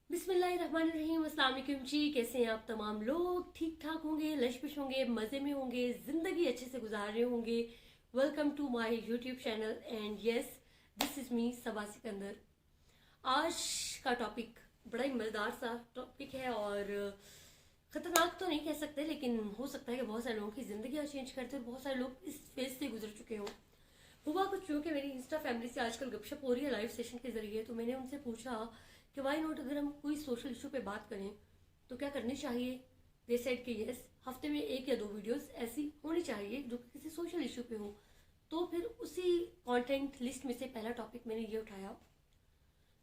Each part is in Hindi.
बिस्मिल्लाहिर्रहमानिर्रहीम। अस्सलाम वालेकुम जी। कैसे हैं आप तमाम लोग? ठीक ठाक होंगे, लशपिश होंगे, मज़े में होंगे, ज़िंदगी अच्छे से गुजार रहे होंगे। Welcome to my YouTube channel and yes, this is me Saba Sikandar. आज का टॉपिक बड़ा ही मज़ेदार सा टॉपिक है और ख़तरनाक तो नहीं कह सकते, लेकिन हो सकता है कि बहुत सारे लोगों की ज़िंदगी चेंज करते और बहुत सारे लोग इस फेज से गुजर चुके हों। हुआ कुछ यूँ कि मेरी इंस्टा फैमिली से आजकल गपशप हो रही है लाइव सेशन के ज़रिए, तो मैंने उनसे पूछा कि वाई नॉट, अगर हम कोई सोशल इशू पे बात करें तो क्या करनी चाहिए। दे सेड कि यस, हफ्ते में 1 या 2 वीडियोस ऐसी होनी चाहिए जो कि किसी सोशल इशू पे हो। तो फिर उसी कंटेंट लिस्ट में से पहला टॉपिक मैंने ये उठाया।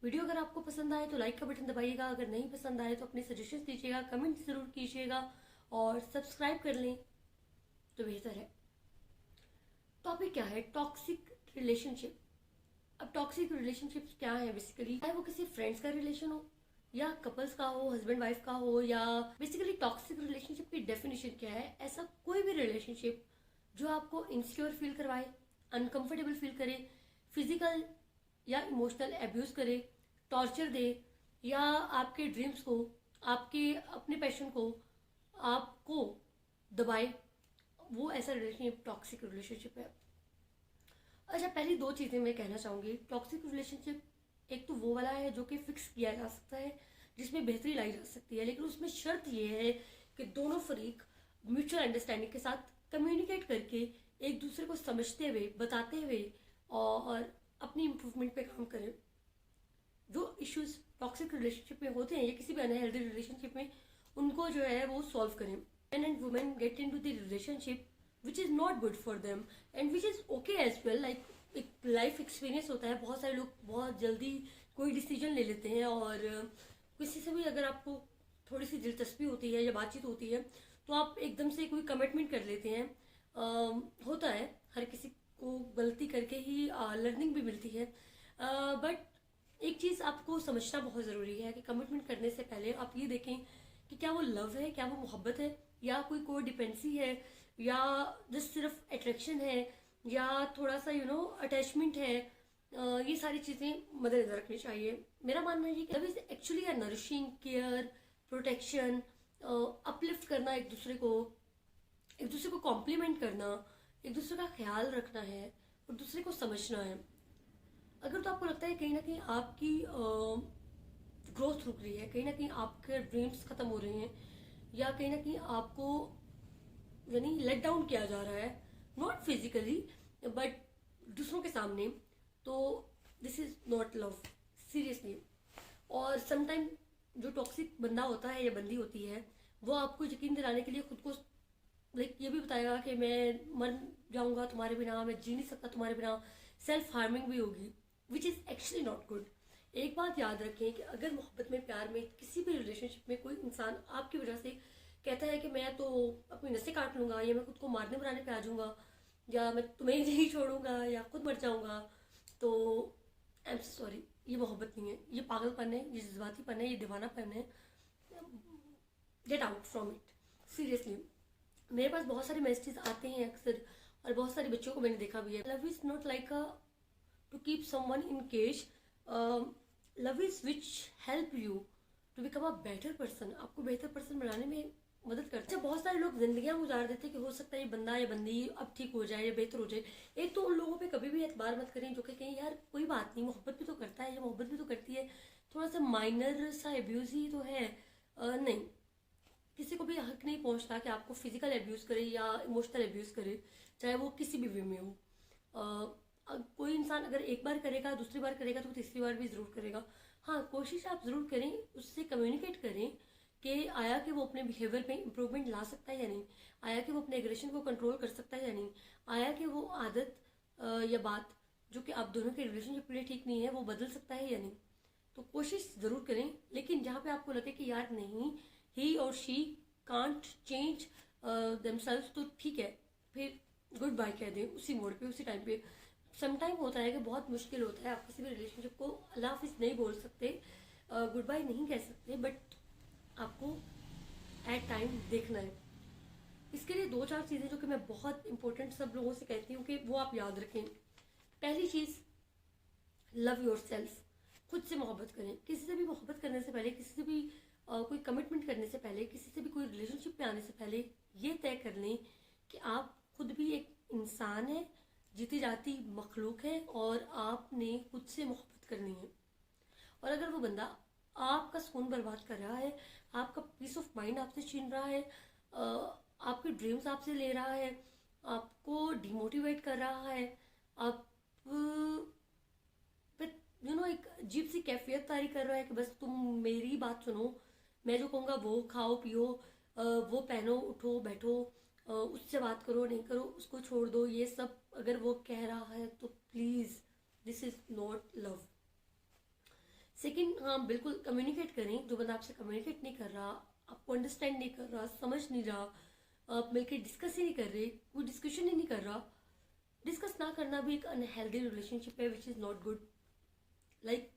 वीडियो अगर आपको पसंद आए तो लाइक का बटन दबाइएगा, अगर नहीं पसंद आए तो अपने सजेशंस दीजिएगा, कमेंट ज़रूर कीजिएगा और सब्सक्राइब कर लें तो बेहतर है। टॉपिक क्या है? Toxic relationship. अब टॉक्सिक रिलेशनशिप्स क्या है बेसिकली, चाहे वो किसी फ्रेंड्स का रिलेशन हो या कपल्स का हो, हस्बैंड वाइफ का हो, या बेसिकली टॉक्सिक रिलेशनशिप की डेफिनेशन क्या है? ऐसा कोई भी रिलेशनशिप जो आपको इनसिक्योर फील करवाए, अनकंफर्टेबल फील करे, फिजिकल या इमोशनल एब्यूज करे, टॉर्चर दे, या आपके ड्रीम्स को, आपके अपने पैशन को आपको दबाए, वो ऐसा रिलेशनशिप टॉक्सिक रिलेशनशिप है। अच्छा, पहली 2 चीज़ें मैं कहना चाहूँगी। टॉक्सिक रिलेशनशिप एक तो वो वाला है जो कि फिक्स किया जा सकता है, जिसमें बेहतरी लाई जा सकती है, लेकिन उसमें शर्त ये है कि दोनों फरीक म्यूचुअल अंडरस्टैंडिंग के साथ कम्युनिकेट करके, एक दूसरे को समझते हुए, बताते हुए और अपनी इम्प्रूवमेंट पे काम करें। जो इश्यूज टॉक्सिक रिलेशनशिप में होते हैं या किसी भी अनहेल्दी रिलेशनशिप में, उनको जो है वो सॉल्व करें। Man and women get into the relationship which is not good for them and which is okay as well. Like एक लाइफ एक्सपीरियंस होता है, बहुत सारे लोग बहुत जल्दी कोई डिसीजन ले लेते हैं और किसी से भी अगर आपको थोड़ी सी दिलचस्पी होती है या बातचीत होती है तो आप एकदम से कोई कमिटमेंट कर लेते हैं। होता है, हर किसी को गलती करके ही लर्निंग भी मिलती है। बट एक चीज़ आपको समझना बहुत ज़रूरी है कि कमिटमेंट करने से पहले आप ये देखें कि क्या वो लव है, क्या वो मोहब्बत है, या कोई डिपेंडेंसी है, या जस्ट सिर्फ अट्रैक्शन है, या थोड़ा सा अटैचमेंट है। ये सारी चीज़ें मद्देनजर रखनी चाहिए। मेरा मानना है कि love is actually a nourishing care, protection, uplift करना, एक दूसरे को कॉम्प्लीमेंट करना, एक दूसरे का ख्याल रखना है और दूसरे को समझना है। अगर तो आपको लगता है कहीं ना कहीं आपकी ग्रोथ रुक रही है, कहीं ना कहीं आपके ड्रीम्स खत्म हो रहे हैं, या कहीं ना कहीं आपको यानी लेट डाउन किया जा रहा है, नॉट फिजिकली बट दूसरों के सामने, तो this is not love, seriously. और समटाइम जो टॉक्सिक बंदा होता है या बंदी होती है, वो आपको यकीन दिलाने के लिए खुद को लाइक ये भी बताएगा कि मैं मर जाऊंगा तुम्हारे बिना, मैं जी नहीं सकता तुम्हारे बिना, सेल्फ हार्मिंग भी होगी, which is actually not good. एक बात याद रखें कि अगर मोहब्बत में, प्यार में, किसी भी रिलेशनशिप में कोई इंसान आपकी वजह से कहता है कि मैं तो अपनी नसें काट लूंगा, या मैं खुद को मारने बनाने पे आ जाऊंगा, या मैं तुम्हें नहीं छोड़ूंगा, या खुद मर जाऊंगा, तो आई एम सॉरी, ये मोहब्बत नहीं है, ये पागलपन है, ये जज्बातीपन है, ये दीवानापन है। Get out from it, seriously. मेरे पास बहुत सारे मैसेजेस आते हैं अक्सर, और बहुत सारे बच्चों को मैंने देखा भी है। Love is not like a to keep someone in cage, love is which help you to become a better person. आपको बेहतर पर्सन बनाने में मदद करता है। अच्छा, बहुत सारे लोग जिंदगियां गुजार देते हैं कि हो सकता है ये बंदा या बंदी अब ठीक हो जाए या बेहतर हो जाए। एक तो उन लोगों पे कभी भी एतबार मत करें जो कि कहीं यार कोई बात नहीं, मोहब्बत भी तो करता है या मोहब्बत भी तो करती है, थोड़ा सा माइनर सा एब्यूज ही तो है। नहीं, किसी को भी हक नहीं पहुंचता कि आपको फिजिकल एब्यूज करे या इमोशनल एब्यूज करे, चाहे वो किसी भी वे में हो। कोई इंसान अगर एक बार करेगा, दूसरी बार करेगा, तो तीसरी बार भी ज़रूर करेगा। हाँ, कोशिश आप ज़रूर करें, उससे कम्युनिकेट करें कि आया कि वो अपने बिहेवियर में इम्प्रूवमेंट ला सकता है या नहीं, आया कि वो अपने एग्रेशन को कंट्रोल कर सकता है या नहीं, आया कि वो आदत या बात जो कि आप दोनों के रिलेशनशिप के लिए ठीक नहीं है वो बदल सकता है या नहीं। तो कोशिश ज़रूर करें, लेकिन जहाँ पे आपको लगे कि यार नहीं, ही और शी कांट चेंज देमसेल्व्स, तो ठीक है, फिर गुड बाय कह दें उसी मोड़ पे, उसी टाइम पे। समटाइम होता है कि बहुत मुश्किल होता है, आप किसी भी रिलेशनशिप को अल्लाह हाफिज नहीं बोल सकते, गुड बाय नहीं कह सकते, बट आपको एट टाइम देखना है। इसके लिए 2-4 चीज़ें जो कि मैं बहुत इंपॉर्टेंट सब लोगों से कहती हूँ कि वो आप याद रखें। पहली चीज़, लव योर सेल्फ। खुद से मोहब्बत करें। किसी से भी मोहब्बत करने से पहले, किसी से भी कोई कमिटमेंट करने से पहले, किसी से भी कोई रिलेशनशिप में आने से पहले ये तय कर लें कि आप खुद भी एक इंसान है, जीती जाती मखलूक है, और आपने खुद से मोहब्बत करनी है। और अगर वो बंदा आपका सुकून बर्बाद कर रहा है, आपका पीस ऑफ माइंड आपसे छीन रहा है, आपके ड्रीम्स आपसे ले रहा है, आपको डिमोटिवेट कर रहा है, आप एक अजीब सी कैफियत तारी कर रहा है कि बस तुम मेरी बात सुनो, मैं जो कहूँगा वो खाओ पियो, वो पहनो उठो बैठो, उससे बात करो नहीं करो, उसको छोड़ दो, ये सब अगर वो कह रहा है तो please this is not love. Second, हाँ बिल्कुल कम्युनिकेट करें। जो बंदा आपसे कम्युनिकेट नहीं कर रहा, आपको अंडरस्टैंड नहीं कर रहा, समझ नहीं रहा, आप मिलकर डिस्कस ही नहीं कर रहे, कोई डिस्कशन ही नहीं कर रहा, डिस्कस ना करना भी एक अनहेल्दी रिलेशनशिप है, विच is not good. Like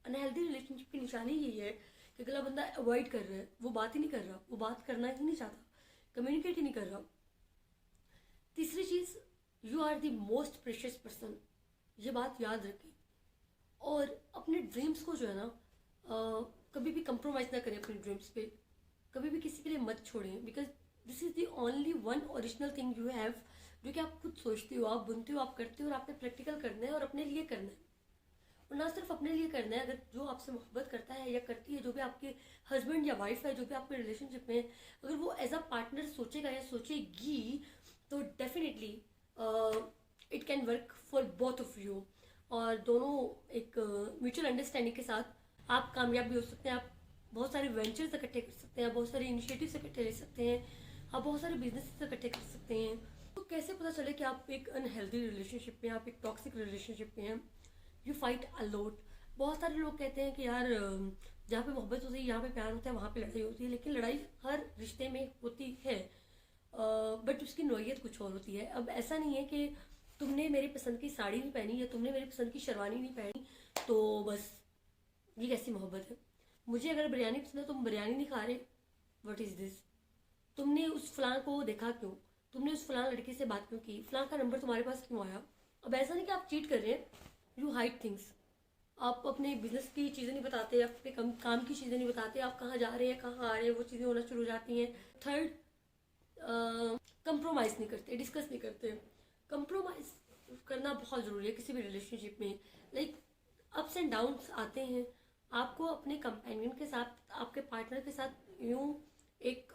unhealthy relationship की निशानी यही है कि अगला बंदा अवॉइड कर रहा है, वो बात ही नहीं कर रहा, वो बात करना ही नहीं चाहता, कम्युनिकेट ही नहीं कर रहा। तीसरी चीज़, you are the most precious person, ये बात याद रखें। और अपने ड्रीम्स को जो है ना, कभी भी कंप्रोमाइज़ ना करें अपने ड्रीम्स पे, कभी भी किसी के लिए मत छोड़ें, because this is the only one original thing you have, जो कि आप खुद सोचते हो, आप बुनते हो, आप करते हो, और आपने प्रैक्टिकल करना है और अपने लिए करना है। और ना सिर्फ अपने लिए करना है, अगर जो आपसे मोहब्बत करता है या करती है, जो भी आपके हस्बैंड या वाइफ है, जो भी आपके रिलेशनशिप में है, अगर वो एज अ पार्टनर सोचेगा या सोचेगी तो definitely it can work for both of you. और दोनों एक म्यूचुअल अंडरस्टैंडिंग के साथ आप कामयाब भी हो सकते हैं। आप बहुत सारे वेंचर्स इकट्ठे कर सकते हैं, बहुत सारे इनिशिएटिव्स इकट्ठे ले सकते हैं, आप बहुत सारे बिजनेस इकट्ठे कर सकते हैं। तो कैसे पता चले कि आप एक अनहेल्दी रिलेशनशिप में, आप एक टॉक्सिक रिलेशनशिप में हैं? You fight a lot. बहुत सारे लोग कहते हैं कि यार जहाँ पे मोहब्बत होती है, यहाँ पे प्यार होता है, वहाँ पे लड़ाई होती है, लेकिन लड़ाई हर रिश्ते में होती है, बट उसकी नौयत कुछ और होती है। अब ऐसा नहीं है कि तुमने मेरी पसंद की साड़ी नहीं पहनी या तुमने मेरी पसंद की शेरवानी नहीं पहनी तो बस ये कैसी मोहब्बत है। मुझे अगर बिरयानी पसंद है, तुम बिरयानी नहीं खा रहे, व्हाट इज़ दिस? तुमने उस फलां को देखा क्यों, तुमने उस फलां लड़की से बात क्यों की, फलां का नंबर तुम्हारे पास क्यों आया? अब ऐसा नहीं कि आप चीट कर रहे हैं, यू हाइड थिंग्स। आप अपने बिजनेस की चीज़ें नहीं बताते, अपने काम की चीज़ें नहीं बताते, आप कहाँ जा रहे हैं कहाँ आ रहे हैं, वो चीज़ें होना शुरू हो जाती हैं। थर्ड, कंप्रोमाइज़ नहीं करते, डिस्कस नहीं करते। कंप्रोमाइज़ करना बहुत ज़रूरी है किसी भी रिलेशनशिप में। लाइक अप्स एंड डाउन्स आते हैं, आपको अपने कंपेनियन के साथ, आपके पार्टनर के साथ यूँ एक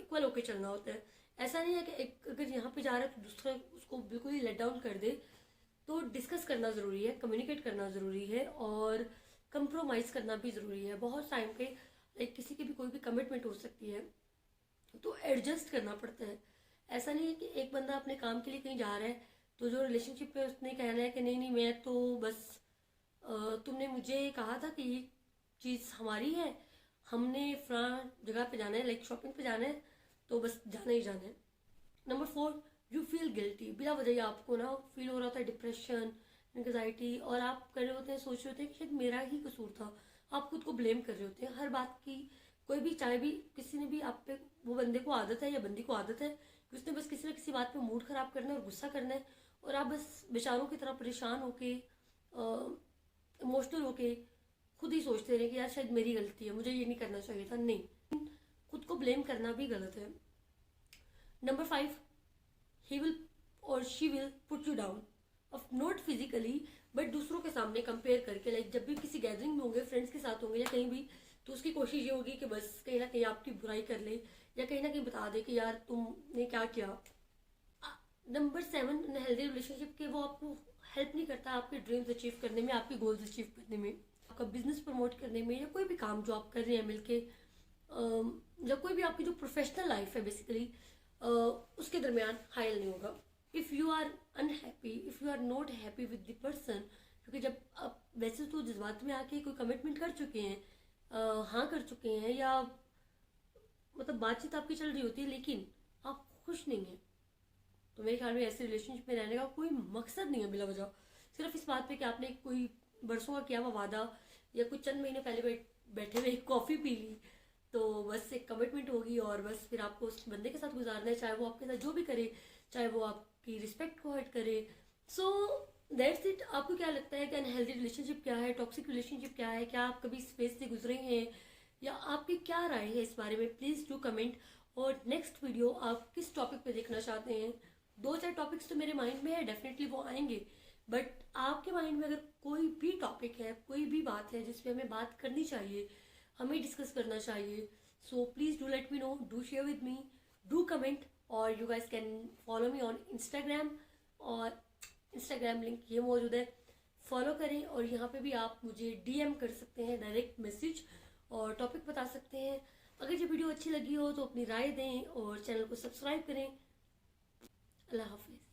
इक्वल होके चलना होता है। ऐसा नहीं है कि एक अगर यहाँ पे जा रहा है तो दूसरा उसको बिल्कुल ही लेट डाउन कर दे। तो डिस्कस करना ज़रूरी है, कम्युनिकेट करना ज़रूरी है, और कंप्रोमाइज़ करना भी ज़रूरी है। बहुत टाइम पे लाइक किसी की भी कोई भी कमिटमेंट हो सकती है तो एडजस्ट करना पड़ता है। ऐसा नहीं है कि एक बंदा अपने काम के लिए कहीं जा रहा है तो जो रिलेशनशिप है उसने कहना है कि नहीं नहीं मैं तो बस तुमने मुझे कहा था कि ये चीज़ हमारी है, हमने फलां जगह पे जाना है, लाइक शॉपिंग पे जाना है, तो बस जाना ही जाना है। Number 4, you feel guilty. बिना वजह आपको ना फील हो रहा होता है डिप्रेशन, एंग्जाइटी, और आप कर रहे होते हैं, सोच रहे होते हैं कि शायद मेरा ही कसूर था। आप खुद को ब्लेम कर रहे होते हैं हर बात की। कोई भी चाहे भी किसी ने भी आप पे, वो बंदे को आदत है या बंदी को आदत है कि उसने बस किसी ना किसी बात पे मूड खराब करना है और गुस्सा करना है, और आप बस बेचारों की तरह परेशान होके इमोशनल होके खुद ही सोचते रहे कि यार शायद मेरी गलती है, मुझे ये नहीं करना चाहिए था। नहीं, खुद को ब्लेम करना भी गलत है। Number 5, he will or she will put you down, of not physically but दूसरों के सामने कंपेयर करके। लाइक जब भी किसी गैदरिंग में होंगे, फ्रेंड्स के साथ होंगे या कहीं भी, तो उसकी कोशिश ये होगी कि बस कहीं ना कहीं आपकी बुराई कर ले या कहीं ना कहीं बता दे कि यार तुमने क्या किया। नंबर 7, अनहेल्दी रिलेशनशिप के वो आपको हेल्प नहीं करता आपके ड्रीम्स अचीव करने में, आपके गोल्स अचीव करने में, आपका बिजनेस प्रमोट करने में, या कोई भी काम जो आप कर रहे हैं मिलके, या कोई भी आपकी जो प्रोफेशनल लाइफ है बेसिकली, उसके दरमियान हायल नहीं होगा। If you are unhappy, if you are not happy with the person, क्योंकि जब आप वैसे तो जज्बात में आके कोई कमिटमेंट कर चुके हैं, हाँ कर चुके हैं, या मतलब बातचीत आपकी चल रही होती है लेकिन आप खुश नहीं हैं, तो मेरे ख्याल में ऐसे रिलेशनशिप में रहने का कोई मकसद नहीं है बिला वजह, सिर्फ इस बात पे कि आपने कोई बरसों का किया हुआ वादा या कुछ चंद महीने पहले बैठे हुए एक कॉफ़ी पी ली तो बस एक कमिटमेंट होगी, और बस फिर आपको उस बंदे के साथ गुजारना है, चाहे वो आपके साथ जो भी करे, चाहे वो आपकी रिस्पेक्ट को हर्ट करे। So that's it. आपको क्या लगता है कि अनहेल्दी रिलेशनशिप क्या है, टॉक्सिक रिलेशनशिप क्या है, क्या आप कभी इस फेज से गुजरे हैं, या आपकी क्या राय है इस बारे में, प्लीज डू कमेंट। और नेक्स्ट वीडियो आप किस टॉपिक पे देखना चाहते हैं? 2-4 टॉपिक्स तो मेरे माइंड में है, डेफिनेटली वो आएंगे, बट आपके माइंड में अगर कोई भी टॉपिक है, कोई भी बात है जिस पे हमें बात करनी चाहिए, हमें डिस्कस करना चाहिए, so please do let me know, do share with me, do comment. और you guys can follow me on Instagram, और इंस्टाग्राम लिंक ये मौजूद है, फॉलो करें। और यहाँ पे भी आप मुझे डीएम कर सकते हैं, डायरेक्ट मैसेज, और टॉपिक बता सकते हैं। अगर ये वीडियो अच्छी लगी हो तो अपनी राय दें और चैनल को सब्सक्राइब करें। अल्लाह हाफिज़।